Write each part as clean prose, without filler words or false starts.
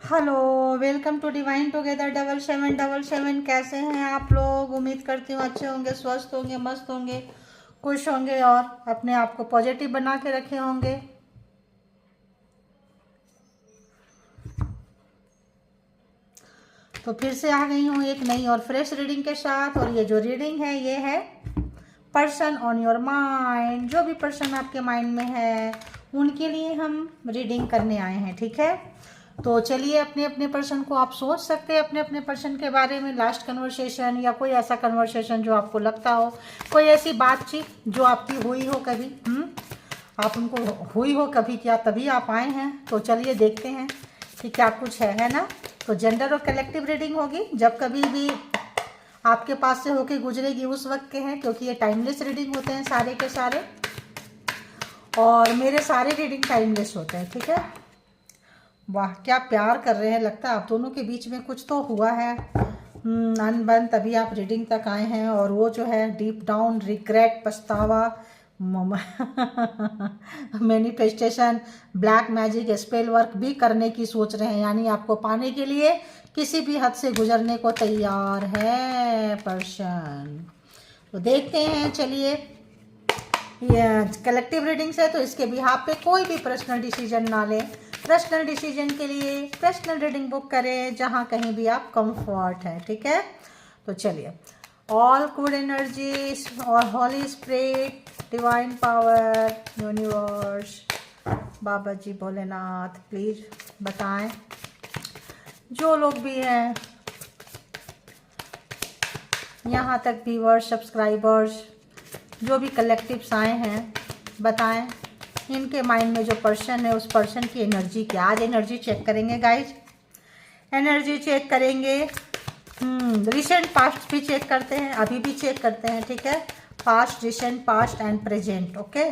Hello, welcome to divine together 7777। कैसे हैं आप लोग? उम्मीद करती हूँ अच्छे होंगे, स्वस्थ होंगे, मस्त होंगे, खुश होंगे और अपने आप को पॉजिटिव बना के रखे होंगे। तो फिर से आ गई हूँ एक नई और फ्रेश रीडिंग के साथ। और ये जो रीडिंग है ये है पर्सन ऑन योर माइंड। जो भी पर्सन आपके माइंड में है उनके लिए हम रीडिंग करने आए हैं, ठीक है। तो चलिए, अपने अपने पर्सन को आप सोच सकते हैं, अपने अपने पर्सन के बारे में लास्ट कन्वर्सेशन या कोई ऐसा कन्वर्सेशन जो आपको लगता हो, कोई ऐसी बातचीत जो आपकी हुई हो कभी, आप उनको हुई हो कभी, क्या तभी आप आए हैं। तो चलिए देखते हैं कि क्या कुछ है ना। तो जेंडर और कलेक्टिव रीडिंग होगी, जब कभी भी आपके पास से होके गुजरेगी उस वक्त के हैं, क्योंकि ये टाइमलेस रीडिंग होते हैं सारे के सारे, और मेरे सारे रीडिंग टाइमलेस होते हैं, ठीक है। वाह, क्या प्यार कर रहे हैं, लगता है आप दोनों के बीच में कुछ तो हुआ है अनबन, तभी आप रीडिंग तक आए हैं। और वो जो है डीप डाउन रिग्रेट, पछतावा, manifestation, black magic, spell work भी करने की सोच रहे हैं, यानी आपको पाने के लिए किसी भी हद से गुजरने को तैयार है पर्सन। तो देखते हैं, चलिए। ये कलेक्टिव रीडिंग्स है तो इसके बिहाफ पे कोई भी पर्सनल डिसीजन ना लें। पर्सनल डिसीजन के लिए पर्सनल रीडिंग बुक करें जहाँ कहीं भी आप कंफर्ट है, ठीक है। तो चलिए, ऑल गुड एनर्जीज और holy spirit, divine power, universe, Baba ji, Bholenath, please बताएं, जो लोग भी हैं यहाँ तक, व्यूअर्स, सब्सक्राइबर्स, जो भी कलेक्टिव्स आए हैं, बताएं इनके माइंड में जो पर्सन है उस पर्सन की एनर्जी क्या। आज एनर्जी चेक करेंगे गाइज, एनर्जी चेक करेंगे। रिसेंट पास्ट भी चेक करते हैं, अभी भी चेक करते हैं, ठीक है। Past, recent, past and present, okay.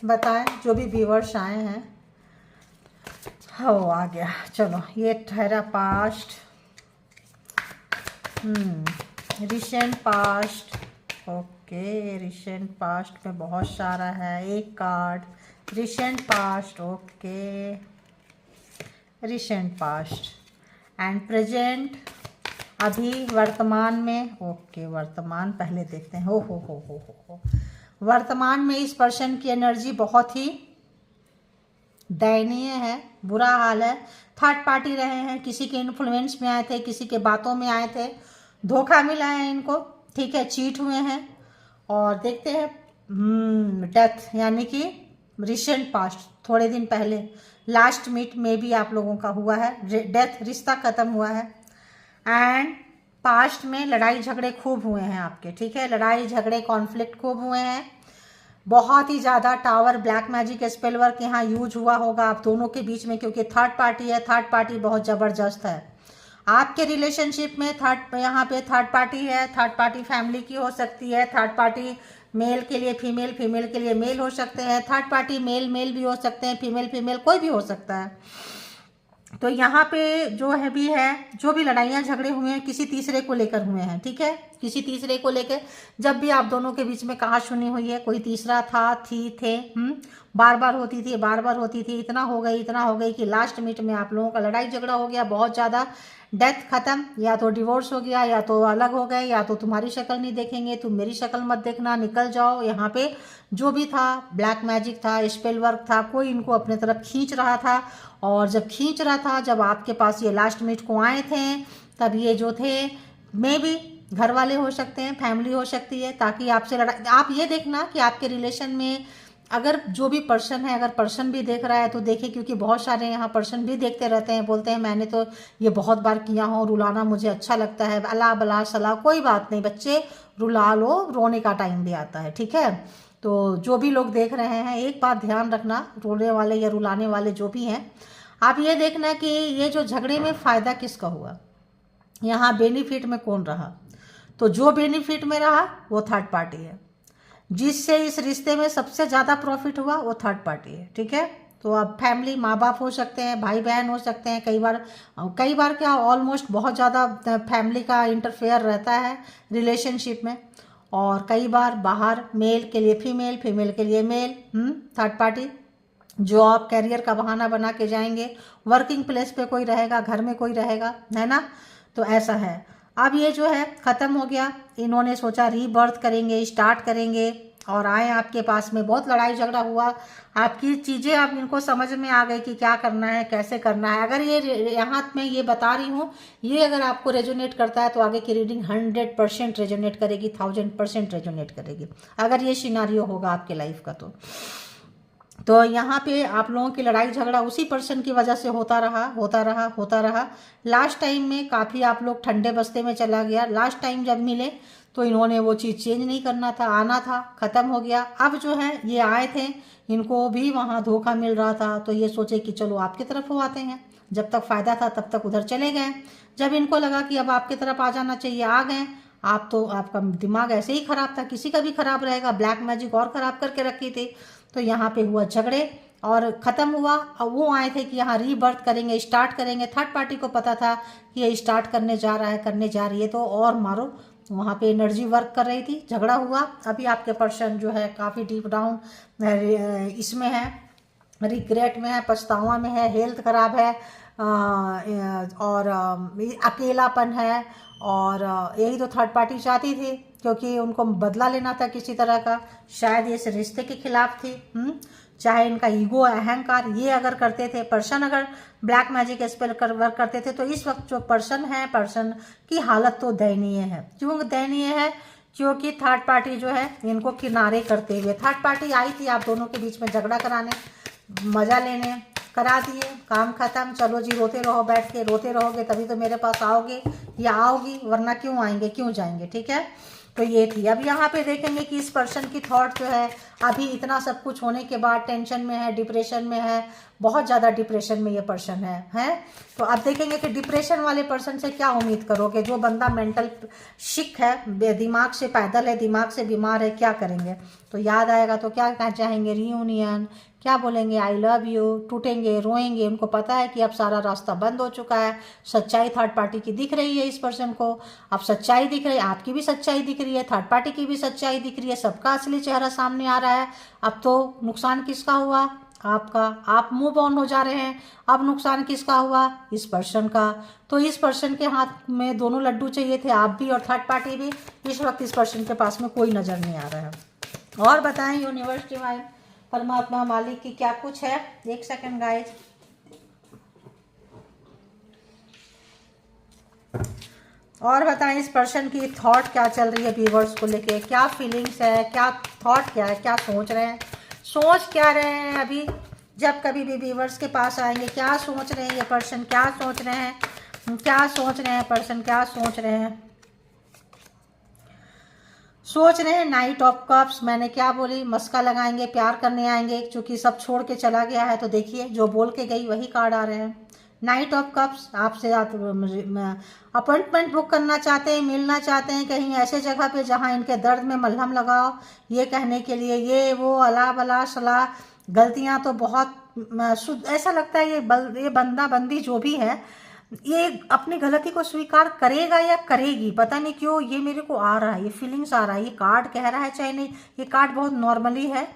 बताएं जो भी व्यूअर्स आए हैं। हो, आ गया, चलो ये ठहरा past, recent past, okay. Recent past में बहुत सारा है, एक card recent past, okay. Recent past and present, अभी वर्तमान में, ओके। वर्तमान पहले देखते हैं। हो वर्तमान में इस पर्सन की एनर्जी बहुत ही दयनीय है, बुरा हाल है। थर्ड पार्टी रहे हैं, किसी के इन्फ्लुएंस में आए थे, किसी के बातों में आए थे, धोखा मिला है इनको, ठीक है, चीट हुए हैं। और देखते हैं डेथ, यानी कि रिसेंट पास्ट, थोड़े दिन पहले लास्ट मीट में भी आप लोगों का हुआ है डेथ, रिश्ता खत्म हुआ है। एंड पास्ट में लड़ाई झगड़े खूब हुए हैं आपके, ठीक है। लड़ाई झगड़े, कॉन्फ्लिक्ट खूब हुए हैं, बहुत ही ज़्यादा। Tower, black magic, spell work यहाँ यूज हुआ होगा आप दोनों के बीच में, क्योंकि थर्ड पार्टी है, थर्ड पार्टी बहुत ज़बरदस्त है आपके रिलेशनशिप में। थर्ड, यहाँ पे थर्ड पार्टी है, थर्ड पार्टी फैमिली की हो सकती है, थर्ड पार्टी मेल के लिए फीमेल, फीमेल के लिए मेल हो सकते हैं, थर्ड पार्टी मेल मेल भी हो सकते हैं, फीमेल फीमेल कोई भी हो सकता है। तो यहाँ पे जो है भी है, जो भी लड़ाइयाँ झगड़े हुए हैं किसी तीसरे को लेकर हुए हैं, ठीक है। किसी तीसरे को लेकर जब भी आप दोनों के बीच में कहा सुनी हुई है, कोई तीसरा था, थे, बार बार होती थी, बार बार होती थी, इतना हो गई कि लास्ट मिनट में आप लोगों का लड़ाई झगड़ा हो गया बहुत ज़्यादा, डेथ खत्म, या तो डिवोर्स हो गया, या तो अलग हो गए, या तो तुम्हारी शक्ल नहीं देखेंगे, तुम मेरी शक्ल मत देखना, निकल जाओ। यहाँ पे जो भी था, ब्लैक मैजिक था, स्पेल वर्क था, कोई इनको अपने तरफ खींच रहा था। और जब खींच रहा था, जब आपके पास ये लास्ट मिनट को आए थे, तब ये जो थे मे बी घर वाले हो सकते हैं, फैमिली हो सकती है, ताकि आपसे लड़ा। आप ये देखना कि आपके रिलेशन में अगर जो भी पर्सन है, अगर पर्सन भी देख रहा है तो देखे, क्योंकि बहुत सारे यहाँ पर्सन भी देखते रहते हैं, बोलते हैं मैंने तो ये बहुत बार किया हूँ, रुलाना मुझे अच्छा लगता है, अला बला सलाह, कोई बात नहीं बच्चे, रुला लो, रोने का टाइम भी आता है, ठीक है। तो जो भी लोग देख रहे हैं, एक बात ध्यान रखना, रोने वाले या रुलाने वाले जो भी हैं, आप ये देखना कि ये जो झगड़े में फ़ायदा किसका हुआ, यहाँ बेनिफिट में कौन रहा। तो जो बेनिफिट में रहा वो थर्ड पार्टी है, जिससे इस रिश्ते में सबसे ज़्यादा प्रॉफिट हुआ वो थर्ड पार्टी है, ठीक है। तो अब फैमिली, माँ बाप हो सकते हैं, भाई बहन हो सकते हैं, कई बार क्या, ऑलमोस्ट बहुत ज़्यादा फैमिली का इंटरफेयर रहता है रिलेशनशिप में। और कई बार बाहर मेल के लिए फीमेल, फीमेल के लिए male, third party job career का बहाना बना के जाएंगे, वर्किंग प्लेस पे कोई रहेगा, घर में कोई रहेगा, है ना। तो ऐसा है। अब ये जो है ख़त्म हो गया, इन्होंने सोचा रीबर्थ करेंगे, स्टार्ट करेंगे, और आए आपके पास में, बहुत लड़ाई झगड़ा हुआ, आपकी चीज़ें अब इनको समझ में आ गई कि क्या करना है, कैसे करना है। अगर ये यहाँ मैं ये बता रही हूँ, ये अगर आपको रेजोनेट करता है तो आगे की रीडिंग 100% रेजोनेट करेगी, 1000% रेजोनेट करेगी, अगर ये सिनारियो होगा आपके लाइफ का। तो यहाँ पे आप लोगों की लड़ाई झगड़ा उसी पर्सन की वजह से होता रहा। लास्ट टाइम में काफ़ी आप लोग ठंडे बस्ते में चला गया। लास्ट टाइम जब मिले तो इन्होंने वो चीज़ चेंज नहीं करना था, आना था, ख़त्म हो गया। अब जो है ये आए थे, इनको भी वहाँ धोखा मिल रहा था, तो ये सोचे कि चलो आपकी तरफ हो आते हैं। जब तक फ़ायदा था तब तक उधर चले गए। जब इनको लगा कि अब आपकी तरफ आ जाना चाहिए, आ गए। आप तो, आपका दिमाग ऐसे ही ख़राब था, किसी का भी ख़राब रहेगा, ब्लैक मैजिक और ख़राब करके रखी थी। तो यहाँ पे हुआ झगड़े और ख़त्म हुआ। अब वो आए थे कि यहाँ रीबर्थ करेंगे, स्टार्ट करेंगे। थर्ड पार्टी को पता था कि ये स्टार्ट करने जा रहा है, करने जा रही है, तो और मारो। वहाँ पे एनर्जी वर्क कर रही थी, झगड़ा हुआ। अभी आपके पर्सन जो है काफ़ी डीप डाउन इसमें है, रिग्रेट में है, पछतावा में है, हेल्थ खराब है, और अकेलापन है। और यही तो थर्ड पार्टी चाहती थी, क्योंकि उनको बदला लेना था किसी तरह का। शायद ये इस रिश्ते के खिलाफ थी। चाहे इनका ईगो, अहंकार, ये अगर करते थे पर्सन, अगर ब्लैक मैजिक स्पेल कर वर्क करते थे, तो इस वक्त जो पर्सन है, पर्सन की हालत तो दयनीय है। क्यों दयनीय है? क्योंकि थर्ड पार्टी जो है इनको किनारे करते हुए, थर्ड पार्टी आई थी आप दोनों के बीच में झगड़ा कराने, मज़ा लेने, करा दिए, काम खत्म। चलो जी, रोते रहो, बैठ के रोते रहोगे तभी तो मेरे पास आओगे या आओगी, वरना क्यों आएंगे, क्यों जाएंगे, ठीक है। तो ये थी। अब यहाँ पे देखेंगे कि इस पर्सन की थॉट जो है, अभी इतना सब कुछ होने के बाद टेंशन में है, डिप्रेशन में है, बहुत ज़्यादा डिप्रेशन में ये पर्सन है। तो अब देखेंगे कि डिप्रेशन वाले पर्सन से क्या उम्मीद करोगे। जो बंदा मेंटल शिक है, दिमाग से पैदल है, दिमाग से बीमार है, क्या करेंगे। तो याद आएगा तो क्या कहना चाहेंगे, रीयूनियन, क्या बोलेंगे, आई लव यू, टूटेंगे, रोएंगे। उनको पता है कि अब सारा रास्ता बंद हो चुका है। सच्चाई थर्ड पार्टी की दिख रही है इस पर्सन को, अब सच्चाई दिख रही है, आपकी भी सच्चाई दिख रही है, थर्ड पार्टी की भी सच्चाई दिख रही है, सबका असली चेहरा सामने आ रहा है। अब तो नुकसान किसका हुआ? आपका। आप मूव ऑन हो जा रहे हैं। अब नुकसान किसका हुआ? इस पर्सन का। तो इस पर्सन के हाथ में दोनों लड्डू चाहिए थे, आप भी और थर्ड पार्टी भी। इस वक्त इस पर्सन के पास में कोई नज़र नहीं आ रहा है। और बताएं यूनिवर्स डिवाइन, परमात्मा मालिक की क्या कुछ है। एक सेकंड गाइस। और बताएं इस पर्सन की थॉट क्या चल रही है, व्यूअर्स को लेके क्या फीलिंग्स है, क्या थॉट, क्या है, क्या सोच रहे हैं, सोच क्या रहे हैं अभी। जब कभी भी व्यूअर्स के पास आएंगे, क्या सोच रहे हैं ये पर्सन, क्या सोच रहे हैं, क्या सोच रहे हैं पर्सन, क्या सोच रहे हैं। सोच रहे हैं नाइट ऑफ कप्स। मैंने क्या बोली, मस्का लगाएंगे, प्यार करने आएंगे, क्योंकि सब छोड़ के चला गया है। तो देखिए जो बोल के गई वही कार्ड आ रहे हैं। नाइट ऑफ कप्स, आपसे अपॉइंटमेंट बुक करना चाहते हैं, मिलना चाहते हैं कहीं ऐसे जगह पे जहां इनके दर्द में मलहम लगाओ, ये कहने के लिए। ये वो अला बला सलाह, गलतियां तो बहुत, ऐसा लगता है ये बंदा बंदी जो भी है, ये अपनी गलती को स्वीकार करेगा या करेगी, पता नहीं क्यों ये मेरे को आ रहा है, ये फीलिंग्स आ रहा है। ये कार्ड कह रहा है चाहे नहीं, ये कार्ड बहुत नॉर्मली है,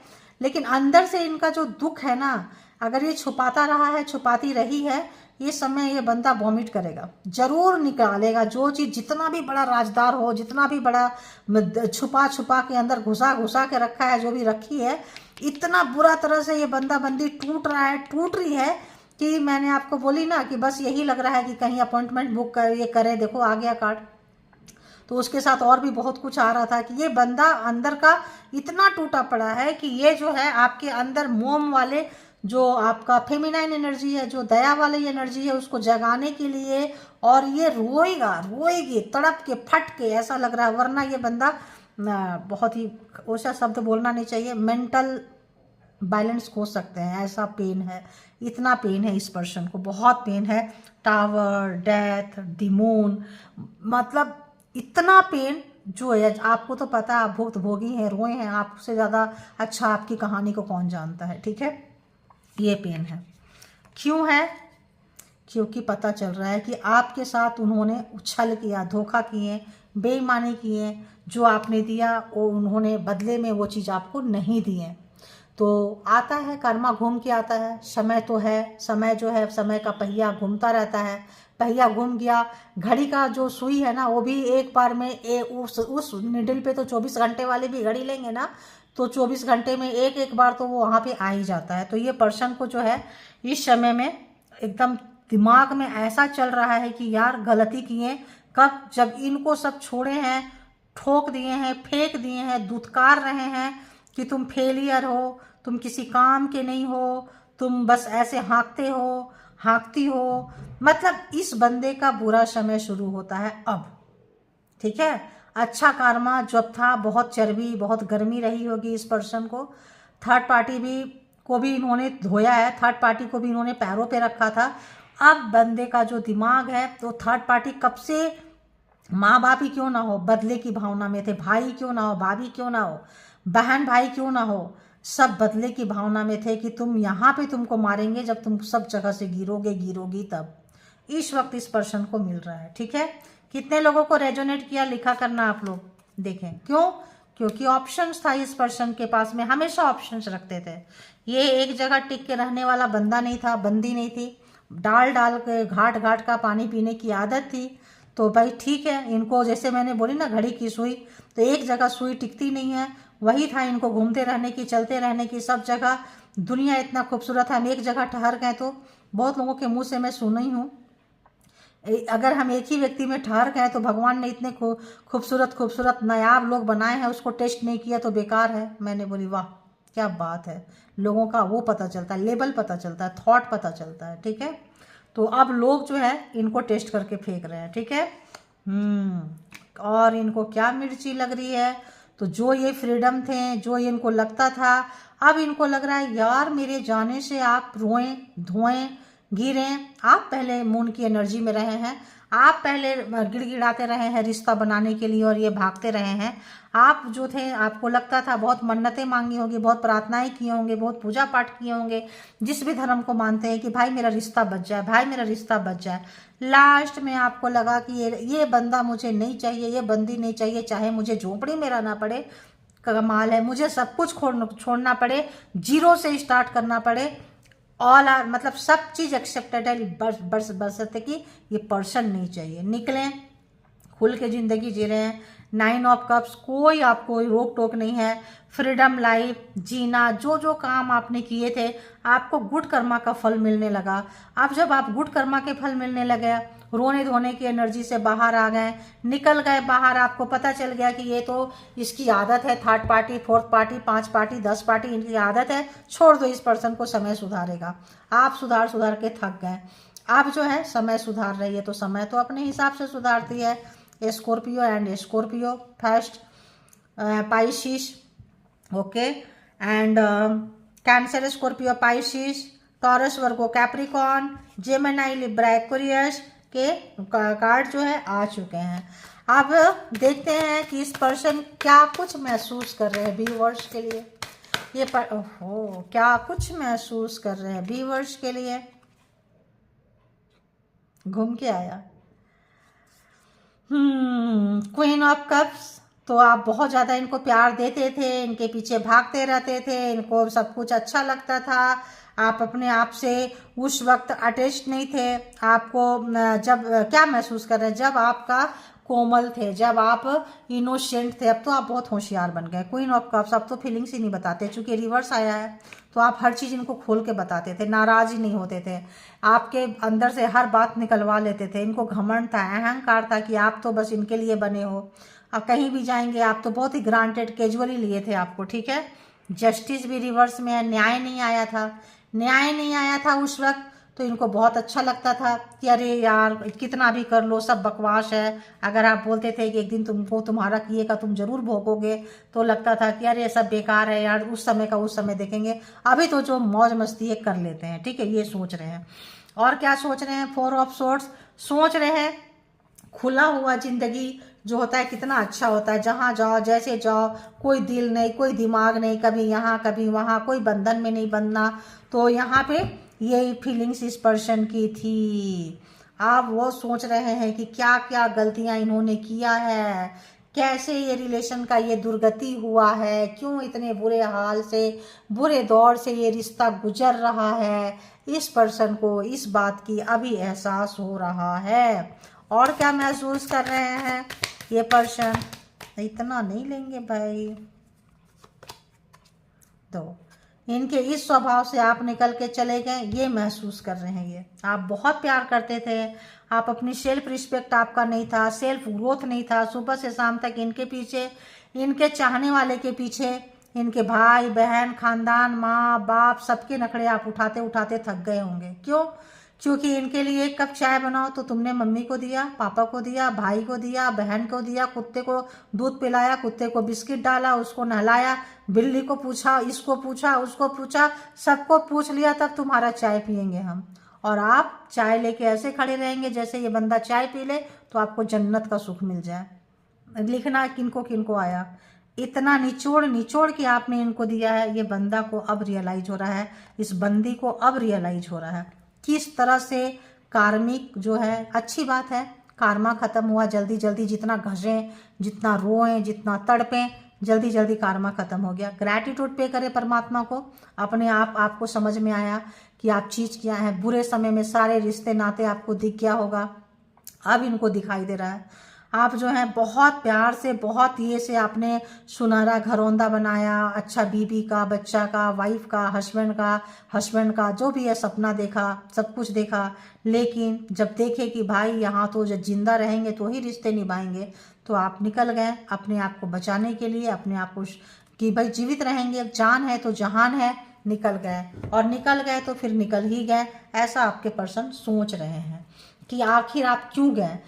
लेकिन अंदर से इनका जो दुख है ना, अगर ये छुपाता रहा है, छुपाती रही है, ये समय ये बंदा वॉमिट करेगा, जरूर निकालेगा। जो चीज़ जितना भी बड़ा राजदार हो, जितना भी बड़ा छुपा छुपा के अंदर घुसा घुसा के रखा है, जो भी रखी है, इतना बुरा तरह से ये बंदा बंदी टूट रहा है, टूट रही है कि मैंने आपको बोली ना कि बस यही लग रहा है कि कहीं अपॉइंटमेंट बुक कर ये करें। देखो आ गया कार्ड। तो उसके साथ और भी बहुत कुछ आ रहा था कि ये बंदा अंदर का इतना टूटा पड़ा है कि ये जो है आपके अंदर मोम वाले, जो आपका फेमिनाइन एनर्जी है, जो दया वाली एनर्जी है, उसको जगाने के लिए, और ये रोएगा, रोएगी तड़प के, फट के, ऐसा लग रहा है। वरना ये बंदा बहुत ही, ओछा शब्द बोलना नहीं चाहिए, मेंटल बैलेंस खो सकते हैं, ऐसा पेन है, इतना पेन है इस पर्सन को, बहुत पेन है। टावर, डेथ, डिमोन, मतलब इतना पेन जो है, आपको तो पता है, आप भुक्तभोगी हैं, रोए हैं, आपसे ज़्यादा अच्छा आपकी कहानी को कौन जानता है, ठीक है। ये पेन है, क्यों है? क्योंकि पता चल रहा है कि आपके साथ उन्होंने उछल किया, धोखा किए, बेईमानी किए, जो आपने दिया वो उन्होंने बदले में वो चीज़ आपको नहीं दी है। तो आता है, कर्मा घूम के आता है, समय तो है, समय जो है समय का पहिया घूमता रहता है, पहिया घूम गया, घड़ी का जो सुई है ना वो भी एक बार में उस निडल पे तो 24 घंटे वाली भी घड़ी लेंगे ना तो 24 घंटे में एक एक बार तो वो वहाँ पे आ ही जाता है। तो ये पर्सन को जो है इस समय में एकदम दिमाग में ऐसा चल रहा है कि यार गलती किए कब, जब इनको सब छोड़े हैं, ठोक दिए हैं, फेंक दिए हैं, दुत्कार रहे हैं कि तुम फेलियर हो, तुम किसी काम के नहीं हो, तुम बस ऐसे हाँकते हो, हाँकती हो, मतलब इस बंदे का बुरा समय शुरू होता है अब। ठीक है, अच्छा कार्मा जब था, बहुत चर्बी बहुत गर्मी रही होगी इस पर्सन को, थर्ड पार्टी भी को भी इन्होंने धोया है, थर्ड पार्टी को भी इन्होंने पैरों पे रखा था। अब बंदे का जो दिमाग है तो थर्ड पार्टी कब से, माँ बाप ही क्यों ना हो बदले की भावना में थे, भाई क्यों ना हो, भाभी क्यों ना हो, बहन भाई क्यों ना हो, सब बदले की भावना में थे कि तुम यहाँ पे तुमको मारेंगे जब तुम सब जगह से गिरोगे गिरोगी तब। इस वक्त इस पर्सन को मिल रहा है। ठीक है, कितने लोगों को रेजोनेट किया लिखा करना आप लोग देखें। क्यों? क्योंकि ऑप्शंस था इस पर्सन के पास में, हमेशा ऑप्शंस रखते थे। ये एक जगह टिक के रहने वाला बंदा नहीं था, बंदी नहीं थी, डाल डाल के घाट घाट का पानी पीने की आदत थी। तो भाई ठीक है, इनको जैसे मैंने बोली ना घड़ी की सुई, तो एक जगह सुई टिकती नहीं है, वही था इनको घूमते रहने की, चलते रहने की, सब जगह। दुनिया इतना खूबसूरत है, हम एक जगह ठहर गए तो बहुत लोगों के मुंह से मैं सुनी हूँ, अगर हम एक ही व्यक्ति में ठहर गए तो भगवान ने इतने खूबसूरत खूबसूरत नायाब लोग बनाए हैं, उसको टेस्ट नहीं किया तो बेकार है। मैंने बोली वाह क्या बात है, लोगों का वो पता चलता है, लेवल पता चलता है, थॉट पता चलता है। ठीक है, तो अब लोग जो है इनको टेस्ट करके फेंक रहे हैं। ठीक है, और इनको क्या मिर्ची लग रही है, तो जो ये फ्रीडम थे, जो ये इनको लगता था, अब इनको लग रहा है यार मेरे जाने से आप रोएं धोएं गिरें। आप पहले मून की एनर्जी में रहे हैं, आप पहले गिड़गिड़ाते रहे हैं रिश्ता बनाने के लिए और ये भागते रहे हैं। आप जो थे, आपको लगता था, बहुत मन्नतें मांगी होंगी, बहुत प्रार्थनाएं किए होंगे, बहुत पूजा पाठ किए होंगे, जिस भी धर्म को मानते हैं कि भाई मेरा रिश्ता बच जाए, भाई मेरा रिश्ता बच जाए। लास्ट में आपको लगा कि ये बंदा मुझे नहीं चाहिए, ये बंदी नहीं चाहिए, चाहे मुझे झोपड़ी में रहना पड़े, कमाल है, मुझे सब कुछ छोड़ना पड़े, जीरो से स्टार्ट करना पड़े, ऑल आर मतलब सब चीज़ एक्सेप्टेड है, बस कि ये पर्सन नहीं चाहिए। निकलें, खुल के ज़िंदगी जी रहे हैं, 9 ऑफ कप्स, कोई आपको रोक टोक नहीं है, फ्रीडम लाइफ जीना, जो जो काम आपने किए थे आपको गुड कर्मा का फल मिलने लगा। अब जब आप गुड कर्मा के फल मिलने लगे, रोने धोने की एनर्जी से बाहर आ गए, निकल गए बाहर, आपको पता चल गया कि ये तो इसकी आदत है, third party, fourth party, 5 party, 10 party, इनकी आदत है, छोड़ दो इस पर्सन को, समय सुधारेगा। आप सुधार के थक गए, आप जो है समय सुधार रही है, तो समय तो अपने हिसाब से सुधारती है। Scorpio and Scorpio first, Pisces, okay, and cancer, Scorpio, Pisces, taurus, Virgo, Capricorn, Gemini, Libra, Aquarius के कार्ड जो है आ चुके हैं। अब देखते हैं कि इस पर्सन क्या कुछ महसूस कर रहे हैं व्यूअर्स के लिए। ये ओहो, क्या कुछ महसूस कर रहे हैं व्यूअर्स के लिए। घूम के आया क्वीन ऑफ कप्स, तो आप बहुत ज़्यादा इनको प्यार देते थे, इनके पीछे भागते रहते थे, इनको सब कुछ अच्छा लगता था, आप अपने आप से उस वक्त अटैच नहीं थे। आपको जब क्या महसूस कर रहे हैं, जब आपका कोमल थे, जब आप इनोसेंट थे, अब तो आप बहुत होशियार बन गए। क्वीन ऑफ कप्स अब तो फीलिंग्स ही नहीं बताते, चूंकि रिवर्स आया है तो आप हर चीज़ इनको खोल के बताते थे, नाराज ही नहीं होते थे, आपके अंदर से हर बात निकलवा लेते थे। इनको घमंड था, अहंकार था कि आप तो बस इनके लिए बने हो, अब कहीं भी जाएंगे आप तो बहुत ही ग्रांटेड कैजुअली लिए थे आपको। ठीक है, जस्टिस भी रिवर्स में है, न्याय नहीं आया था, न्याय नहीं आया था उस वक्त, तो इनको बहुत अच्छा लगता था कि अरे यार कितना भी कर लो सब बकवास है। अगर आप बोलते थे कि एक दिन तुमको तुम्हारा किए का तुम जरूर भोगोगे, तो लगता था कि अरे सब बेकार है यार, उस समय का उस समय देखेंगे, अभी तो जो मौज मस्ती है कर लेते हैं। ठीक है, ये सोच रहे हैं। और क्या सोच रहे हैं, 4 ऑफ सोर्ड्स सोच रहे हैं खुला हुआ जिंदगी जो होता है कितना अच्छा होता है, जहाँ जाओ जैसे जाओ, कोई दिल नहीं, कोई दिमाग नहीं, कभी यहाँ कभी वहाँ, कोई बंधन में नहीं बंधना। तो यहाँ पे यही फीलिंग्स इस पर्सन की थी। आप वो सोच रहे हैं कि क्या क्या गलतियाँ इन्होंने किया है, कैसे ये रिलेशन का ये दुर्गति हुआ है, क्यों इतने बुरे हाल से, बुरे दौर से ये रिश्ता गुजर रहा है, इस पर्सन को इस बात की अभी एहसास हो रहा है। और क्या महसूस कर रहे हैं ये पर्सन? इतना नहीं लेंगे भाई। तो इनके इस स्वभाव से आप निकल के चले गए, ये महसूस कर रहे हैं। ये आप बहुत प्यार करते थे, आप अपनी सेल्फ रिस्पेक्ट आपका नहीं था, सेल्फ ग्रोथ नहीं था। सुबह से शाम तक इनके पीछे, इनके चाहने वाले के पीछे, इनके भाई बहन, खानदान, माँ बाप, सबके नखड़े आप उठाते उठाते थक गए होंगे। क्यों? क्योंकि इनके लिए एक कप चाय बनाओ तो तुमने मम्मी को दिया, पापा को दिया, भाई को दिया, बहन को दिया, कुत्ते को दूध पिलाया, कुत्ते को बिस्किट डाला, उसको नहलाया, बिल्ली को पूछा, इसको पूछा, उसको पूछा, सबको पूछ लिया, तब तुम्हारा चाय पियेंगे हम। और आप चाय लेके ऐसे खड़े रहेंगे जैसे ये बंदा चाय पी ले तो आपको जन्नत का सुख मिल जाए। लिखना किनको किनको आया। इतना निचोड़ निचोड़ के आपने इनको दिया है। ये बंदा को अब रियलाइज हो रहा है, इस बंदी को अब रियलाइज हो रहा है किस तरह से कार्मिक जो है। अच्छी बात है, कार्मा खत्म हुआ जल्दी जल्दी। जितना घसें, जितना रोएं, जितना तड़पें, जल्दी जल्दी कार्मा खत्म हो गया। ग्रैटिट्यूड पे करें परमात्मा को। अपने आप आपको समझ में आया कि आप चीज़ क्या है। बुरे समय में सारे रिश्ते नाते आपको दिख गया होगा, अब इनको दिखाई दे रहा है। आप जो है बहुत प्यार से, बहुत ये से आपने सुनहरा घरौंदा बनाया, अच्छा बीबी का, बच्चा का, वाइफ का, हस्बैंड का जो भी है सपना देखा, सब कुछ देखा। लेकिन जब देखे कि भाई यहाँ तो जब जिंदा रहेंगे तो ही रिश्ते निभाएंगे, तो आप निकल गए अपने आप को बचाने के लिए, अपने आप को कि भाई जीवित रहेंगे, जान है तो जहान है। निकल गए, और निकल गए तो फिर निकल ही गए। ऐसा आपके पर्सन सोच रहे हैं कि आखिर आप क्यों गए,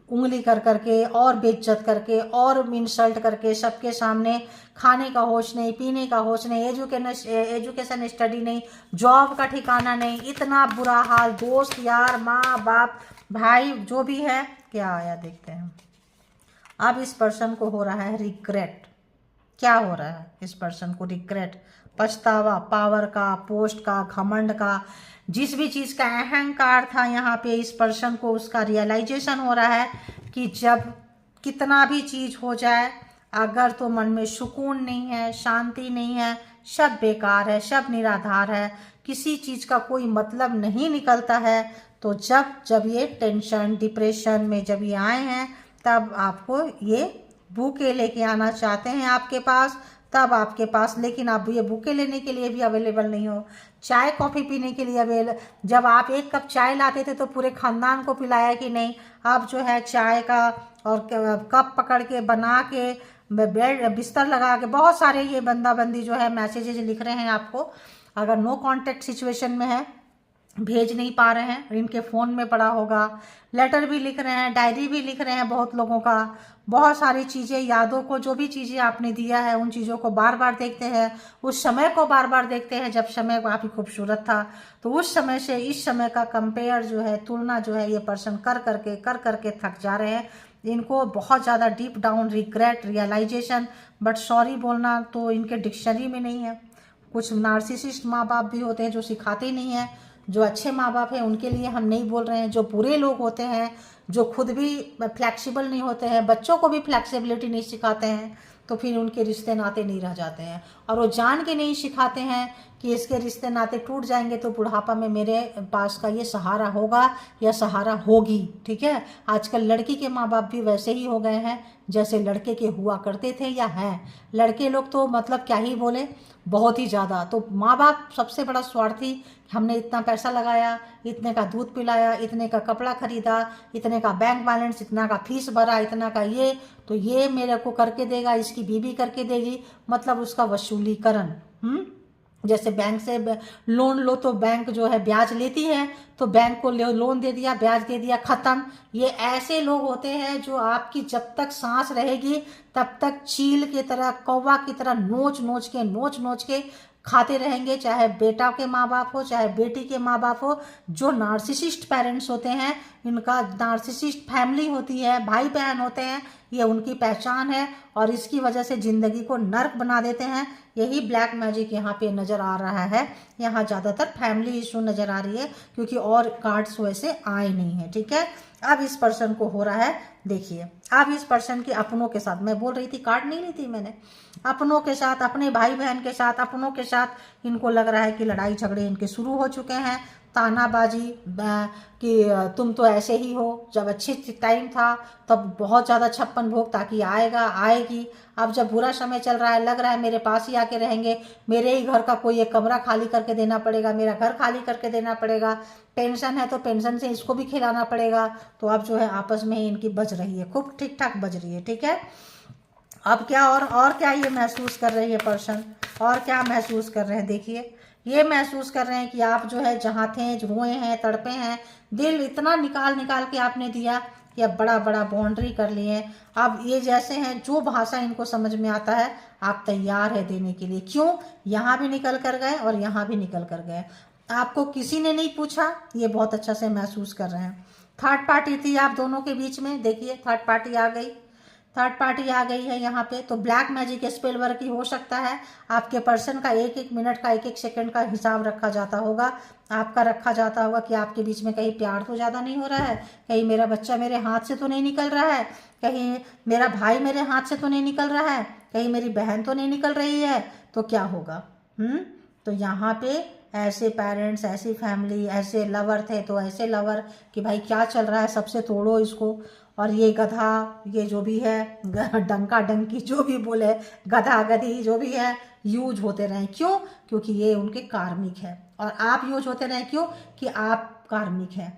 उंगली कर करके और बेइज्जत करके और इंसल्ट करके, सबके सामने। खाने का होश नहीं, पीने का होश नहीं, एजुकेशन स्टडी नहीं, जॉब का ठिकाना नहीं, इतना बुरा हाल। दोस्त यार, माँ बाप, भाई जो भी है, क्या आया देखते हैं। अब इस पर्सन को हो रहा है रिग्रेट। क्या हो रहा है इस पर्सन को? रिग्रेट, पछतावा, पावर का, पोस्ट का, घमंड का, जिस भी चीज़ का अहंकार था यहाँ पे इस पर्सन को, उसका रियलाइजेशन हो रहा है कि जब कितना भी चीज़ हो जाए, अगर तो मन में सुकून नहीं है, शांति नहीं है, सब बेकार है, सब निराधार है, किसी चीज़ का कोई मतलब नहीं निकलता है। तो जब ये टेंशन, डिप्रेशन में जब ये आए हैं, तब आपको ये बुके लेके आना चाहते हैं आपके पास, तब आपके पास। लेकिन आप ये बुके लेने के लिए भी अवेलेबल नहीं हो, चाय कॉफ़ी पीने के लिए अवेलेबल। जब आप एक कप चाय लाते थे तो पूरे खानदान को पिलाया कि नहीं? आप जो है चाय का और कप पकड़ के बना के, बेड बिस्तर लगा के, बहुत सारे ये बंदा बंदी जो है मैसेजेज लिख रहे हैं आपको। अगर नो कांटेक्ट सिचुएशन में है, भेज नहीं पा रहे हैं, इनके फ़ोन में पड़ा होगा, लेटर भी लिख रहे हैं, डायरी भी लिख रहे हैं बहुत लोगों का, बहुत सारी चीज़ें, यादों को, जो भी चीज़ें आपने दिया है उन चीज़ों को बार बार देखते हैं, उस समय को बार बार देखते हैं जब समय काफ़ी खूबसूरत था। तो उस समय से इस समय का कंपेयर जो है, तुलना जो है, ये पर्सन कर करके थक जा रहे हैं। इनको बहुत ज़्यादा deep down regret, realization, but sorry बोलना तो इनके डिक्शनरी में नहीं है। कुछ नार्सिसिस्ट माँ बाप भी होते हैं जो सिखाते नहीं हैं। जो अच्छे माँ बाप हैं उनके लिए हम नहीं बोल रहे हैं, जो बुरे लोग होते हैं, जो खुद भी फ्लैक्सिबल नहीं होते हैं, बच्चों को भी फ्लैक्सिबिलिटी नहीं सिखाते हैं, तो फिर उनके रिश्ते नाते नहीं रह जाते हैं। और वो जान के नहीं सिखाते हैं कि इसके रिश्ते नाते टूट जाएंगे तो बुढ़ापा में मेरे पास का ये सहारा होगा या सहारा होगी। ठीक है, आजकल लड़की के माँ बाप भी वैसे ही हो गए हैं जैसे लड़के के हुआ करते थे या हैं। लड़के लोग तो मतलब क्या ही बोले, बहुत ही ज़्यादा। तो माँ बाप सबसे बड़ा स्वार्थी, हमने इतना पैसा लगाया, इतने का दूध पिलाया, इतने का कपड़ा खरीदा, इतने का बैंक बैलेंस, इतना का फीस भरा, इतना का ये, तो ये मेरे को करके देगा, इसकी बीवी करके देगी, मतलब उसका वसूलीकरण। जैसे बैंक से लोन लो तो बैंक जो है ब्याज लेती है, तो बैंक को लोन दे दिया, ब्याज दे दिया, खत्म। ये ऐसे लोग होते हैं जो आपकी जब तक सांस रहेगी तब तक चील की तरह, कौवा की तरह नोच नोच के खाते रहेंगे, चाहे बेटा के माँ बाप हो, चाहे बेटी के माँ बाप हो। जो नार्सिसिस्ट पेरेंट्स होते हैं, इनका नार्सिसिस्ट फैमिली होती है, भाई बहन होते हैं, ये उनकी पहचान है और इसकी वजह से ज़िंदगी को नर्क बना देते हैं। यही ब्लैक मैजिक यहाँ पे नज़र आ रहा है। यहाँ ज़्यादातर फैमिली इशू नज़र आ रही है क्योंकि और कार्ड्स वैसे आए नहीं हैं, ठीक है। अब इस पर्सन को हो रहा है, देखिए अब इस पर्सन के अपनों के साथ, मैं बोल रही थी कार्ड नहीं ली थी मैंने, अपनों के साथ, अपने भाई बहन के साथ, अपनों के साथ इनको लग रहा है कि लड़ाई झगड़े इनके शुरू हो चुके हैं। तानाबाजी कि तुम तो ऐसे ही हो, जब अच्छी टाइम था तब बहुत ज़्यादा छप्पन भोग ताकि आएगा आएगी, अब जब बुरा समय चल रहा है लग रहा है मेरे पास ही आके रहेंगे, मेरे ही घर का कोई एक कमरा खाली करके देना पड़ेगा, मेरा घर खाली करके देना पड़ेगा, पेंशन है तो पेंशन से इसको भी खिलाना पड़ेगा। तो अब जो है आपस में ही इनकी बज रही है, खूब ठीक ठाक बज रही है, ठीक है। अब क्या और क्या ये महसूस कर रही है पर्सन, और क्या महसूस कर रहे हैं, देखिए ये महसूस कर रहे हैं कि आप जो है जहाँ थे रोए हैं, तड़पे हैं, दिल इतना निकाल निकाल के आपने दिया कि अब बड़ा बड़ा बाउंड्री कर लिए। अब ये जैसे हैं, जो भाषा इनको समझ में आता है आप तैयार है देने के लिए। क्यों, यहाँ भी निकल कर गए और यहाँ भी निकल कर गए, आपको किसी ने नहीं पूछा, ये बहुत अच्छा से महसूस कर रहे हैं। थर्ड पार्टी थी आप दोनों के बीच में, देखिए थर्ड पार्टी आ गई, थर्ड पार्टी आ गई है यहाँ पे। तो ब्लैक मैजिक स्पेल वर्क ही हो सकता है, आपके पर्सन का एक एक मिनट का, एक एक सेकंड का हिसाब रखा जाता होगा, आपका रखा जाता होगा कि आपके बीच में कहीं प्यार तो ज़्यादा नहीं हो रहा है, कहीं मेरा बच्चा मेरे हाथ से तो नहीं निकल रहा है, कहीं मेरा भाई मेरे हाथ से तो नहीं निकल रहा है, कहीं मेरी बहन तो नहीं निकल रही है, तो क्या होगा। तो यहाँ पे ऐसे पेरेंट्स, ऐसी फैमिली, ऐसे लवर थे तो ऐसे लवर कि भाई क्या चल रहा है, सबसे तोड़ो इसको। और ये गधा, ये जो भी है डंका डंकी जो भी बोले, गधा गधी जो भी है, यूज होते रहें। क्यों, क्योंकि ये उनके कार्मिक है, और आप यूज होते रहें क्यों, कि आप कार्मिक हैं।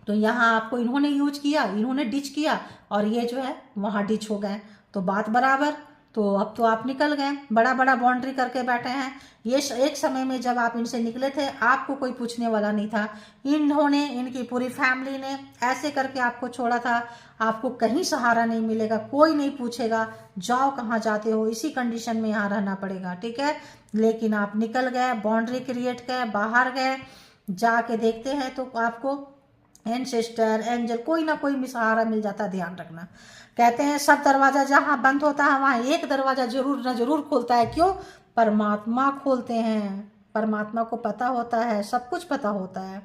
तो यहाँ आपको इन्होंने यूज किया, इन्होंने डिच किया, और ये जो है वहाँ डिच हो गए, तो बात बराबर। तो अब तो आप निकल गए, बड़ा बड़ा बाउंड्री करके बैठे हैं। ये एक समय में जब आप इनसे निकले थे आपको कोई पूछने वाला नहीं था, इन्होंने, इनकी पूरी फैमिली ने ऐसे करके आपको छोड़ा था। आपको कहीं सहारा नहीं मिलेगा, कोई नहीं पूछेगा जाओ कहाँ जाते हो, इसी कंडीशन में यहाँ रहना पड़ेगा, ठीक है। लेकिन आप निकल गए, बाउंड्री क्रिएट किए, बाहर गए, जाके देखते हैं तो आपको एंसेस्टर, एंजल, कोई ना कोई सहारा मिल जाता, ध्यान रखना। कहते हैं सब दरवाजा जहाँ बंद होता है वहाँ एक दरवाजा जरूर न जरूर खुलता है। क्यों, परमात्मा खोलते हैं, परमात्मा को पता होता है, सब कुछ पता होता है।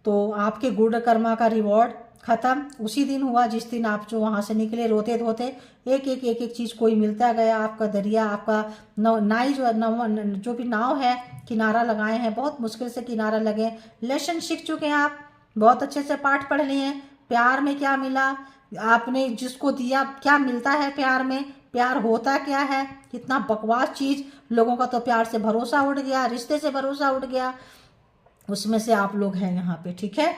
तो आपके गुड कर्मा का रिवॉर्ड खत्म उसी दिन हुआ जिस दिन आप जो वहाँ से निकले, रोते धोते, एक एक चीज़ कोई मिलता गया। आपका दरिया, आपका नाई जो भी नाव है, किनारा लगाए हैं, बहुत मुश्किल से किनारा लगे, लेसन सीख चुके हैं आप, बहुत अच्छे से पाठ पढ़ लिए हैं। प्यार में क्या मिला, आपने जिसको दिया क्या मिलता है प्यार में, प्यार होता क्या है, कितना बकवास चीज़। लोगों का तो प्यार से भरोसा उठ गया, रिश्ते से भरोसा उठ गया, उसमें से आप लोग हैं यहाँ पे, ठीक है।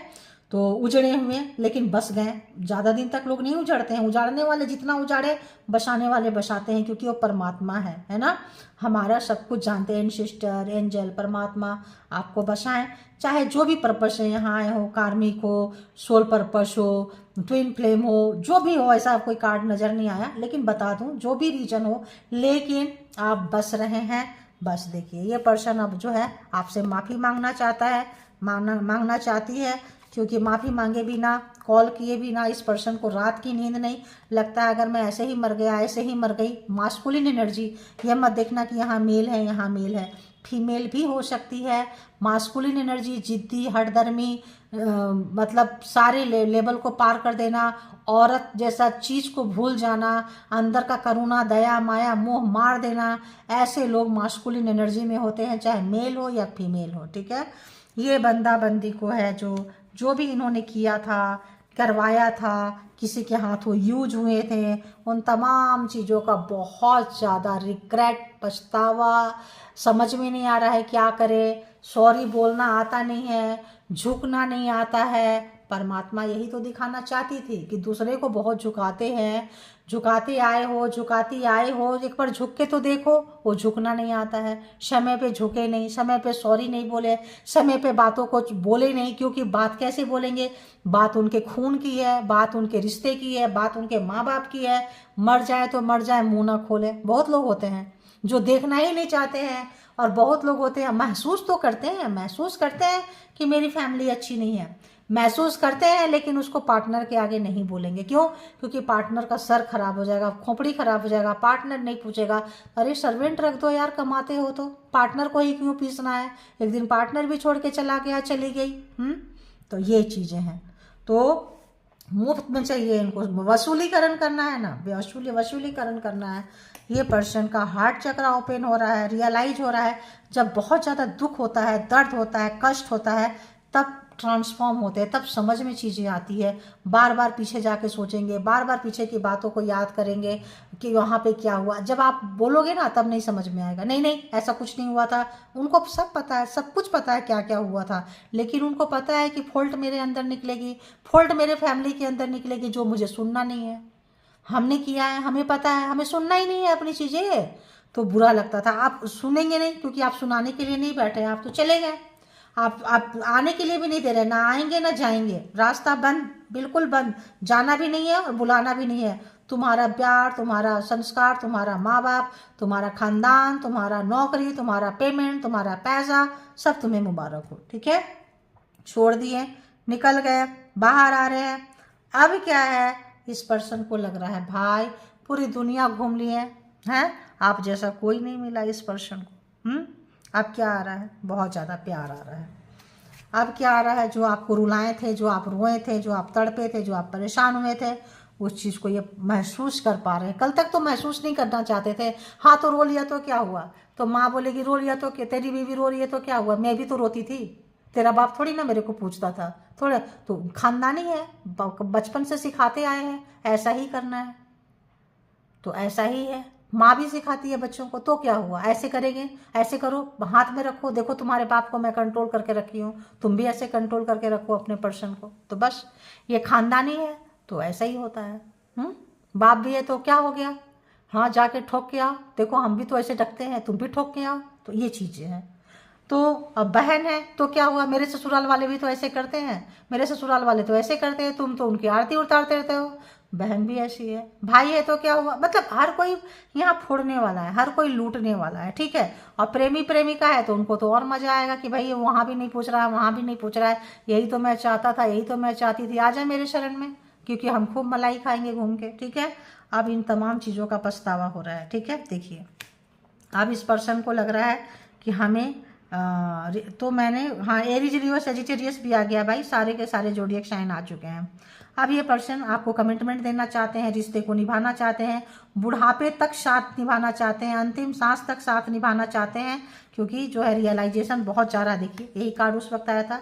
तो उजड़े हुए लेकिन बस गए, ज़्यादा दिन तक लोग नहीं उजाड़ते हैं। उजाड़ने वाले जितना उजाड़े, बसाने वाले बसाते हैं, क्योंकि वो परमात्मा है ना, हमारा सब कुछ जानते हैं। सिस्टर, एंजल, परमात्मा आपको बसाएं, चाहे जो भी पर्पस है, यहाँ आए हो, कार्मिक हो, सोल पर्पस हो, ट्विन फ्लेम हो, जो भी हो, ऐसा कोई कार्ड नज़र नहीं आया, लेकिन बता दूं जो भी रीजन हो, लेकिन आप बस रहे हैं। बस देखिए ये पर्सन अब जो है आपसे माफ़ी मांगना चाहता है, मांगना चाहती है, क्योंकि माफ़ी मांगे बिना, कॉल किए बिना इस पर्सन को रात की नींद नहीं। लगता है अगर मैं ऐसे ही मर गया, ऐसे ही मर गई। मास्कुलिन एनर्जी, ये मत देखना कि यहाँ मेल है, यहाँ मेल है, फीमेल भी हो सकती है। मास्कुलिन एनर्जी जिद्दी, हठधर्मी, मतलब सारे लेवल को पार कर देना, औरत जैसा चीज़ को भूल जाना, अंदर का करुणा, दया, माया, मोह मार देना, ऐसे लोग मास्कुलिन एनर्जी में होते हैं, चाहे मेल हो या फीमेल हो, ठीक है। ये बंदा बंदी को है जो भी इन्होंने किया था, करवाया था, किसी के हाथों यूज हुए थे, उन तमाम चीज़ों का बहुत ज़्यादा रिग्रेट, पछतावा, समझ में नहीं आ रहा है क्या करे, सॉरी बोलना आता नहीं है, झुकना नहीं आता है। परमात्मा यही तो दिखाना चाहती थी कि दूसरे को बहुत झुकाते हैं, झुकाते आए हो, एक बार झुक के तो देखो। वो झुकना नहीं आता है, समय पे झुके नहीं, समय पे सॉरी नहीं बोले, समय पे बातों को बोले नहीं, क्योंकि बात कैसे बोलेंगे, बात उनके खून की है, बात उनके रिश्ते की है, बात उनके माँ बाप की है। मर जाए तो मर जाए, मुँह ना खोले। बहुत लोग होते हैं जो देखना ही नहीं चाहते हैं, और बहुत लोग होते हैं महसूस तो करते हैं, महसूस करते हैं कि मेरी फैमिली अच्छी नहीं है, महसूस करते हैं लेकिन उसको पार्टनर के आगे नहीं बोलेंगे। क्यों? क्योंकि पार्टनर का सर खराब हो जाएगा, खोपड़ी खराब हो जाएगा। पार्टनर नहीं पूछेगा अरे सर्वेंट रख दो यार, कमाते हो तो, पार्टनर को ही क्यों पीसना है। एक दिन पार्टनर भी छोड़ के चला गया, चली गई। तो ये चीज़ें हैं। तो मुफ्त में चाहिए इनको, वसूलीकरण करना है ना, वसूलीकरण करना है। ये पर्सन का हार्ट चक्र ओपन हो रहा है, रियलाइज हो रहा है। जब बहुत ज़्यादा दुख होता है, दर्द होता है, कष्ट होता है, तब ट्रांसफॉर्म होते हैं, तब समझ में चीज़ें आती है। बार बार पीछे जाके सोचेंगे, बार बार पीछे की बातों को याद करेंगे कि वहाँ पे क्या हुआ। जब आप बोलोगे ना तब नहीं समझ में आएगा, नहीं नहीं ऐसा कुछ नहीं हुआ था। उनको सब पता है, सब कुछ पता है क्या क्या हुआ था, लेकिन उनको पता है कि फॉल्ट मेरे अंदर निकलेगी, फॉल्ट मेरे फैमिली के अंदर निकलेगी, जो मुझे सुनना नहीं है। हमने किया है, हमें पता है, हमें सुनना ही नहीं है अपनी चीज़ें। तो बुरा लगता था। आप सुनेंगे नहीं क्योंकि आप सुनाने के लिए नहीं बैठे, आप तो चले गए। आप आने के लिए भी नहीं दे रहे, ना आएंगे ना जाएंगे, रास्ता बंद, बिल्कुल बंद। जाना भी नहीं है और बुलाना भी नहीं है। तुम्हारा प्यार, तुम्हारा संस्कार, तुम्हारा माँ बाप, तुम्हारा खानदान, तुम्हारा नौकरी, तुम्हारा पेमेंट, तुम्हारा पैसा, सब तुम्हें मुबारक हो। ठीक है, छोड़ दिए, निकल गए, बाहर आ रहे हैं। अब क्या है, इस पर्सन को लग रहा है भाई पूरी दुनिया घूम लिए हैं, आप जैसा कोई नहीं मिला इस पर्सन को। अब क्या आ रहा है, बहुत ज़्यादा प्यार आ रहा है। अब क्या आ रहा है, जो आपको रुलाए थे, जो आप रोए थे, जो आप तड़पे थे, जो आप परेशान हुए थे, उस चीज़ को ये महसूस कर पा रहे हैं। कल तक तो महसूस नहीं करना चाहते थे। हाँ तो रो लिया तो क्या हुआ, तो माँ बोलेगी रो लिया तो क्या, तेरी बीवी रो रही है तो क्या हुआ, मैं भी तो रोती थी, तेरा बाप थोड़ी ना मेरे को पूछता था, थोड़ा तो खानदानी है, बचपन से सिखाते आए हैं ऐसा ही करना है, तो ऐसा ही है। माँ भी सिखाती है बच्चों को, तो क्या हुआ, ऐसे करेंगे, ऐसे करो, हाथ में रखो, देखो तुम्हारे बाप को मैं कंट्रोल करके रखी हूँ, तुम भी ऐसे कंट्रोल करके रखो अपने पर्सन को। तो बस ये खानदानी है तो ऐसा ही होता है। बाप भी है तो क्या हो गया, हाँ जाके ठोक के आओ, देखो हम भी तो ऐसे रखते हैं, तुम भी ठोक के आओ। तो ये चीज़ें हैं। तो अब बहन है तो क्या हुआ, मेरे ससुराल वाले भी तो ऐसे करते हैं, मेरे ससुराल वाले तो ऐसे करते हैं, तुम तो उनकी आरती उतारते रहते हो। बहन भी ऐसी है। भाई है तो क्या हुआ, मतलब हर कोई यहाँ फोड़ने वाला है, हर कोई लूटने वाला है। ठीक है, और प्रेमी प्रेमिका है तो उनको तो और मजा आएगा कि भाई वहाँ भी नहीं पूछ रहा है, वहाँ भी नहीं पूछ रहा है, यही तो मैं चाहता था, यही तो मैं चाहती थी, आ जाए मेरे शरण में, क्योंकि हम खूब मलाई खाएंगे घूम के। ठीक है, अब इन तमाम चीज़ों का पछतावा हो रहा है। ठीक है, देखिए अब इस पर्सन को लग रहा है कि हमें तो मैंने, हाँ एरीज लियो सेजिटेरियस भी आ गया भाई, सारे के सारे जोडिएक साइन आ चुके हैं। अब ये पर्सन आपको कमिटमेंट देना चाहते हैं, रिश्ते को निभाना चाहते हैं, बुढ़ापे तक साथ निभाना चाहते हैं, अंतिम सांस तक साथ निभाना चाहते हैं, क्योंकि जो है रियलाइजेशन बहुत ज़्यादा, देखिए यही कार्ड उस वक्त आया था,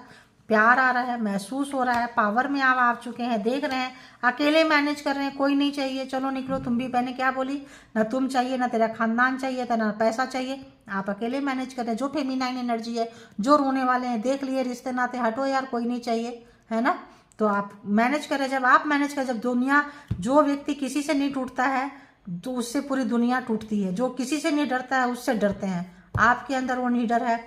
प्यार आ रहा है, महसूस हो रहा है, पावर में आप आ चुके हैं, देख रहे हैं, अकेले मैनेज कर रहे हैं, कोई नहीं चाहिए, चलो निकलो तुम भी। मैंने क्या बोली, ना तुम चाहिए, ना तेरा खानदान चाहिए था, ना पैसा चाहिए, आप अकेले मैनेज कर रहे हैं। जो फेमिनाइन एनर्जी है, जो रोने वाले हैं, देख लिए रिश्ते नाते, हटो यार कोई नहीं चाहिए, है ना। तो आप मैनेज करें, जब आप मैनेज करें, जब दुनिया, जो व्यक्ति किसी से नहीं टूटता है तो उससे पूरी दुनिया टूटती है, जो किसी से नहीं डरता है उससे डरते हैं। आपके अंदर वो नहीं डर है,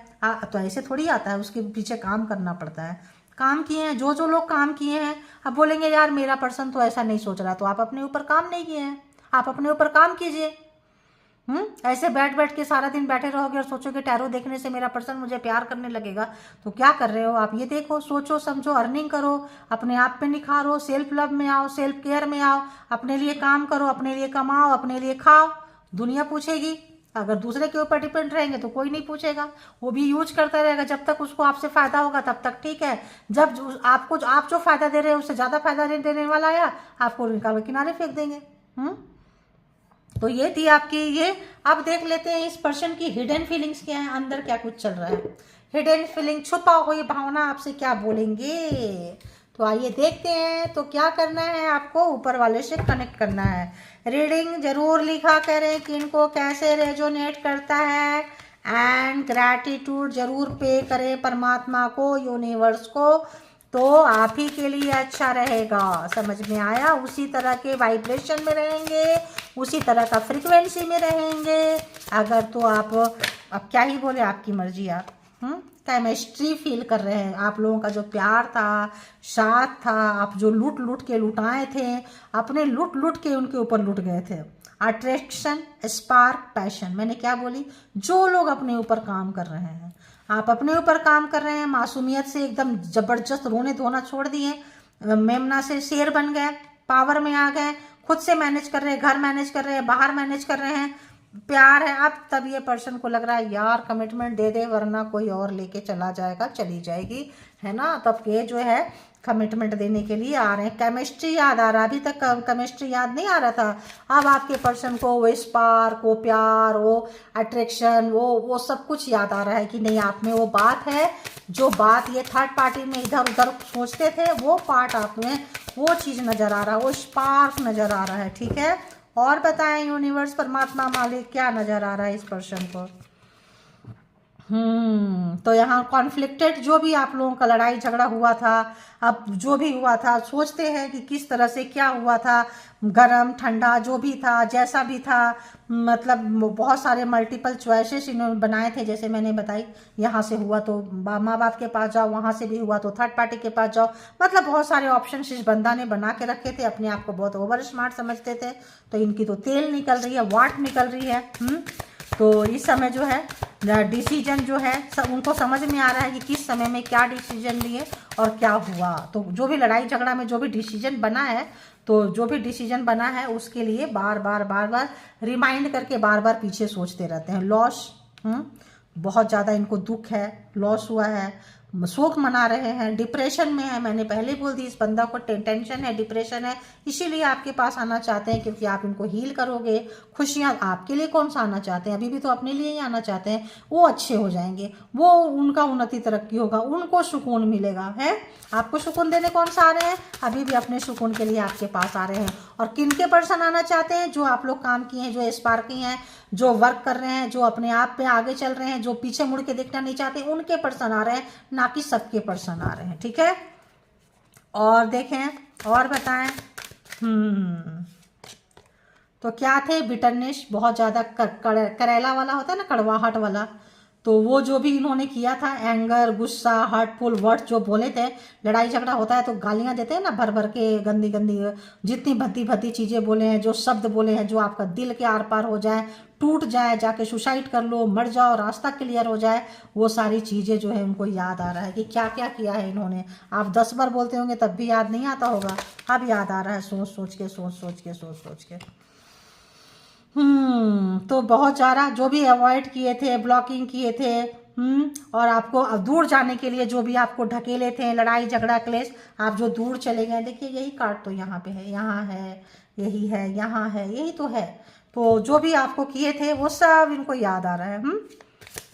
तो ऐसे थोड़ी आता है, उसके पीछे काम करना पड़ता है। काम किए हैं, जो जो लोग काम किए हैं, अब बोलेंगे यार मेरा पर्सन तो ऐसा नहीं सोच रहा, तो आप अपने ऊपर काम नहीं किए हैं, आप अपने ऊपर काम कीजिए। ऐसे बैठ बैठ के सारा दिन बैठे रहोगे और सोचोगे टैरो देखने से मेरा पर्सन मुझे प्यार करने लगेगा, तो क्या कर रहे हो आप, ये देखो, सोचो समझो, अर्निंग करो, अपने आप पे निखारो, सेल्फ लव में आओ, सेल्फ केयर में आओ, अपने लिए काम करो, अपने लिए कमाओ, अपने लिए खाओ। दुनिया पूछेगी, अगर दूसरे के ऊपर डिपेंड रहेंगे तो कोई नहीं पूछेगा, वो भी यूज करता रहेगा, जब तक उसको आपसे फायदा होगा तब तक ठीक है। जब आपको आप जो फायदा दे रहे हैं उससे ज्यादा फायदा देने वाला आया, आपको निकाल किनारे फेंक देंगे। तो ये थी आपकी ये। अब देख लेते हैं इस पर्सन की हिडन फीलिंग्स क्या है, अंदर क्या कुछ चल रहा है, हिडन फीलिंग, छुपा हुई भावना आपसे क्या बोलेंगे। तो आइए देखते हैं। तो क्या करना है आपको, ऊपर वाले से कनेक्ट करना है। रीडिंग जरूर लिखा करें कि इनको कैसे रेजोनेट करता है, एंड ग्रैटिट्यूड जरूर पे करें परमात्मा को, यूनिवर्स को, तो आप ही के लिए अच्छा रहेगा। समझ में आया, उसी तरह के वाइब्रेशन में रहेंगे, उसी तरह का फ्रीक्वेंसी में रहेंगे। अगर तो आप, अब क्या ही बोले, आपकी मर्जी। आप केमिस्ट्री फील कर रहे हैं, आप लोगों का जो प्यार था, साथ था, आप जो लूट लूट के लुटाए थे, अपने लूट लूट के उनके ऊपर लुट गए थे। अट्रैक्शन, स्पार्क, पैशन, मैंने क्या बोली, जो लोग अपने ऊपर काम कर रहे हैं, आप अपने ऊपर काम कर रहे हैं, मासूमियत से एकदम जबरदस्त रोने धोना छोड़ दिए, मेमना से शेर बन गए, पावर में आ गए, खुद से मैनेज कर रहे हैं, घर मैनेज कर रहे हैं, बाहर मैनेज कर रहे हैं, प्यार है। अब तब ये पर्सन को लग रहा है यार कमिटमेंट दे दे वरना कोई और लेके चला जाएगा, चली जाएगी, है ना। तब ये जो है कमिटमेंट देने के लिए आ रहे हैं। केमिस्ट्री याद आ रहा है, अभी तक केमिस्ट्री याद नहीं आ रहा था। अब आपके पर्सन को वो स्पार्क, वो प्यार, वो अट्रैक्शन, वो सब कुछ याद आ रहा है कि नहीं आप में वो बात है, जो बात ये थर्ड पार्टी में इधर उधर सोचते थे वो पार्ट आप में, वो चीज़ नज़र आ रहा है, वो स्पार्क नज़र आ रहा है। ठीक है, और बताएं यूनिवर्स, परमात्मा, मालिक क्या नज़र आ रहा है इस पर्सन को। तो यहाँ कॉन्फ्लिक्टेड जो भी आप लोगों का लड़ाई झगड़ा हुआ था, अब जो भी हुआ था, सोचते हैं कि किस तरह से क्या हुआ था, गरम ठंडा जो भी था, जैसा भी था, मतलब बहुत सारे मल्टीपल चॉइसेस इन्होंने बनाए थे। जैसे मैंने बताई, यहाँ से हुआ तो माँ बाप के पास जाओ, वहाँ से भी हुआ तो थर्ड पार्टी के पास जाओ, मतलब बहुत सारे ऑप्शन इस बंदा ने बना के रखे थे। अपने आप को बहुत ओवर स्मार्ट समझते थे, तो इनकी तो तेल निकल रही है, वाट निकल रही है। तो इस समय जो है डिसीजन जो है सब उनको समझ में आ रहा है कि किस समय में क्या डिसीजन लिए और क्या हुआ। तो जो भी लड़ाई झगड़ा में जो भी डिसीजन बना है, तो जो भी डिसीजन बना है उसके लिए बार बार रिमाइंड करके बार बार पीछे सोचते रहते हैं। लॉस, बहुत ज़्यादा इनको दुख है, लॉस हुआ है, शोक मना रहे हैं, डिप्रेशन में है। मैंने पहले बोल दी, इस बंदा को टेंशन है, डिप्रेशन है, इसीलिए आपके पास आना चाहते हैं, क्योंकि आप इनको हील करोगे। खुशियाँ आपके लिए कौन सा आना चाहते हैं, अभी भी तो अपने लिए ही आना चाहते हैं। वो अच्छे हो जाएंगे, वो उनका उन्नति तरक्की होगा, उनको सुकून मिलेगा। है आपको सुकून देने कौन सा आ रहे हैं, अभी भी अपने सुकून के लिए आपके पास आ रहे हैं। और किन के पर्सन आना चाहते हैं, जो आप लोग काम किए हैं, जो स्पार्की हैं, जो वर्क कर रहे हैं, जो अपने आप पे आगे चल रहे हैं, जो पीछे मुड़ के देखना नहीं चाहते, उनके पर्सन आ रहे हैं, ना कि सबके पर्सन आ रहे हैं। ठीक है, और देखें और बताएं। तो क्या थे, बिटरनेस, बहुत ज़्यादा करेला वाला होता है ना, कड़वाहट वाला। तो वो जो भी इन्होंने किया था, एंगर, गुस्सा, हर्टफुल वर्ड जो बोले थे, लड़ाई झगड़ा होता है तो गालियां देते हैं ना भर भर के, गंदी गंदी जितनी भद्दी भद्दी चीज़ें बोले हैं, जो शब्द बोले हैं, जो आपका दिल के आर पार हो जाए, टूट जाए, जाके सुसाइड कर लो, मर जाओ, रास्ता क्लियर हो जाए, वो सारी चीज़ें जो है उनको याद आ रहा है कि क्या क्या किया है इन्होंने। आप 10 बार बोलते होंगे तब भी याद नहीं आता होगा, अब याद आ रहा है, सोच सोच के सोच सोच के सोच सोच के। तो बहुत ज़्यादा जो भी अवॉइड किए थे, ब्लॉकिंग किए थे, और आपको दूर जाने के लिए जो भी आपको ढकेले थे, लड़ाई झगड़ा क्लेश, आप जो दूर चले गए। देखिए यही कार्ड तो यहाँ पे है, यहाँ है, यही है, यहाँ है, यही तो है। तो जो भी आपको किए थे वो सब इनको याद आ रहा है,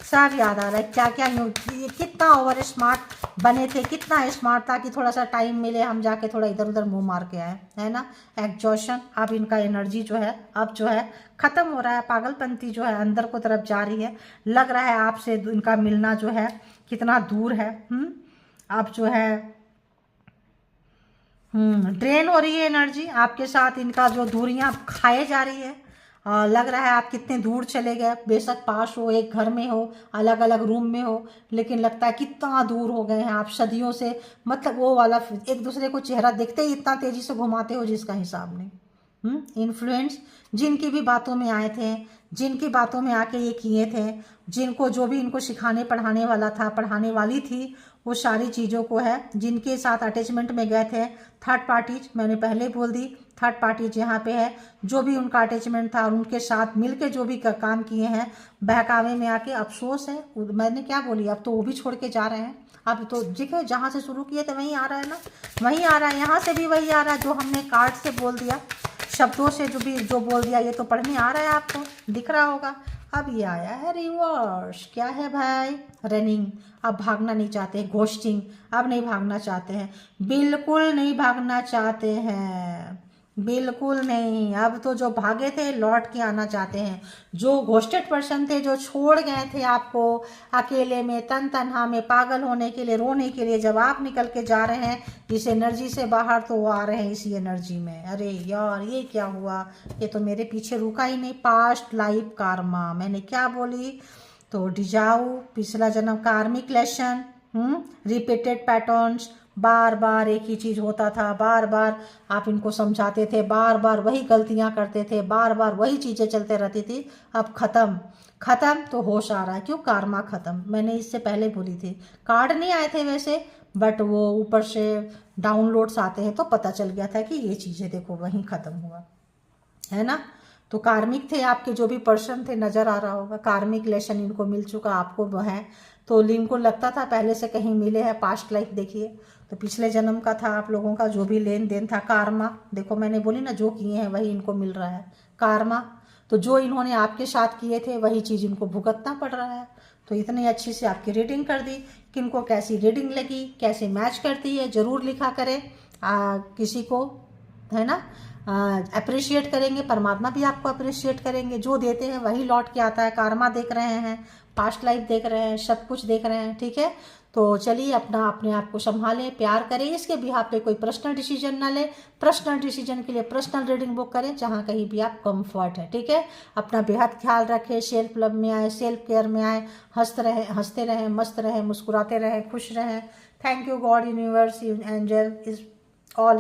सब याद आ रहा है। क्या क्या ये कितना ओवर स्मार्ट बने थे, कितना स्मार्ट था कि थोड़ा सा टाइम मिले हम जाके थोड़ा इधर उधर मुंह मार के आए, है ना। एग्जॉशन, अब इनका एनर्जी जो है अब जो है ख़त्म हो रहा है, पागलपंती जो है अंदर को तरफ जा रही है। लग रहा है आपसे इनका मिलना जो है कितना दूर है। अब जो है ड्रेन हो रही है एनर्जी आपके साथ, इनका जो दूरियां खाए जा रही है। लग रहा है आप कितने दूर चले गए, बेशक पास हो, एक घर में हो, अलग अलग रूम में हो, लेकिन लगता है कितना दूर हो गए हैं आप सदियों से। मतलब वो वाला एक दूसरे को चेहरा देखते ही इतना तेजी से घुमाते हो जिसका हिसाब नहीं। इन्फ्लुएंस, जिनकी भी बातों में आए थे, जिनकी बातों में आके ये किए थे, जिनको जो भी इनको सिखाने पढ़ाने वाला था, पढ़ाने वाली थी, वो सारी चीज़ों को है, जिनके साथ अटैचमेंट में गए थे। थर्ड पार्टीज, मैंने पहले बोल दी, थर्ड पार्टीज यहाँ पे है, जो भी उनका अटैचमेंट था और उनके साथ मिलके जो भी काम किए हैं, बहकावे में आके अफसोस है। मैंने क्या बोली, अब तो वो भी छोड़ के जा रहे हैं। अब तो देखो जहाँ से शुरू किए थे वहीं आ रहा है ना, वहीं आ रहा है, यहाँ से भी वही आ रहा है जो हमने कार्ड से बोल दिया, शब्दों से जो बोल दिया, ये तो पढ़ने आ रहा है, आपको दिख रहा होगा। अब ये आया है रिवर्स, क्या है भाई, रनिंग। अब भागना नहीं चाहते, घोस्टिंग, अब नहीं भागना चाहते हैं, बिल्कुल नहीं भागना चाहते हैं, बिल्कुल नहीं। अब तो जो भागे थे लौट के आना चाहते हैं। जो घोस्टेड पर्सन थे, जो छोड़ गए थे आपको अकेले में, तन तन्हा में, पागल होने के लिए, रोने के लिए, जब आप निकल के जा रहे हैं इस एनर्जी से बाहर, तो वो आ रहे हैं इसी एनर्जी में। अरे यार ये क्या हुआ, ये तो मेरे पीछे रुका ही नहीं। पास्ट लाइफ कार्मा, मैंने क्या बोली, तो डिजाऊ, पिछला जन्म, कार्मिक लेसन, रिपीटेड पैटर्न्स, बार बार एक ही चीज़ होता था, बार बार आप इनको समझाते थे, बार बार वही गलतियां करते थे, बार बार वही चीज़ें चलते रहती थी। अब ख़त्म, खत्म तो होश आ रहा है, क्यों? कार्मा खत्म। मैंने इससे पहले बोली थी, कार्ड नहीं आए थे वैसे, बट वो ऊपर से डाउनलोड्स आते हैं तो पता चल गया था कि ये चीज़ें देखो वहीं खत्म हुआ है ना। तो कार्मिक थे आपके जो भी पर्सन थे, नजर आ रहा होगा कार्मिक लेसन इनको मिल चुका, आपको वो है। तो इनको लगता था पहले से कहीं मिले हैं, पास्ट लाइफ देखिए तो पिछले जन्म का था आप लोगों का जो भी लेन देन था। कार्मा देखो मैंने बोली ना, जो किए हैं वही इनको मिल रहा है कार्मा। तो जो इन्होंने आपके साथ किए थे वही चीज़ इनको भुगतना पड़ रहा है। तो इतनी अच्छी से आपकी रीडिंग कर दी, किनको कैसी रीडिंग लगी, कैसे मैच करती है, ज़रूर लिखा करें। किसी को है ना अप्रिशिएट करेंगे, परमात्मा भी आपको अप्रिशिएट करेंगे। जो देते हैं वही लौट के आता है। कार्मा देख रहे हैं, पास्ट लाइफ देख रहे हैं, सब कुछ देख रहे हैं, ठीक है। तो चलिए अपने आप को संभालें, प्यार करें। इसके बिहाफ पे कोई पर्सनल डिसीजन ना ले। पर्सनल डिसीजन के लिए पर्सनल रीडिंग बुक करें जहाँ कहीं भी आप कंफर्ट है, ठीक है। अपना बेहद ख्याल रखें, सेल्फ लव में आए, सेल्फ केयर में आए, हंसते रहें, मस्त रहें, मुस्कुराते रहें, खुश रहें। Thank you God, universe, angel is all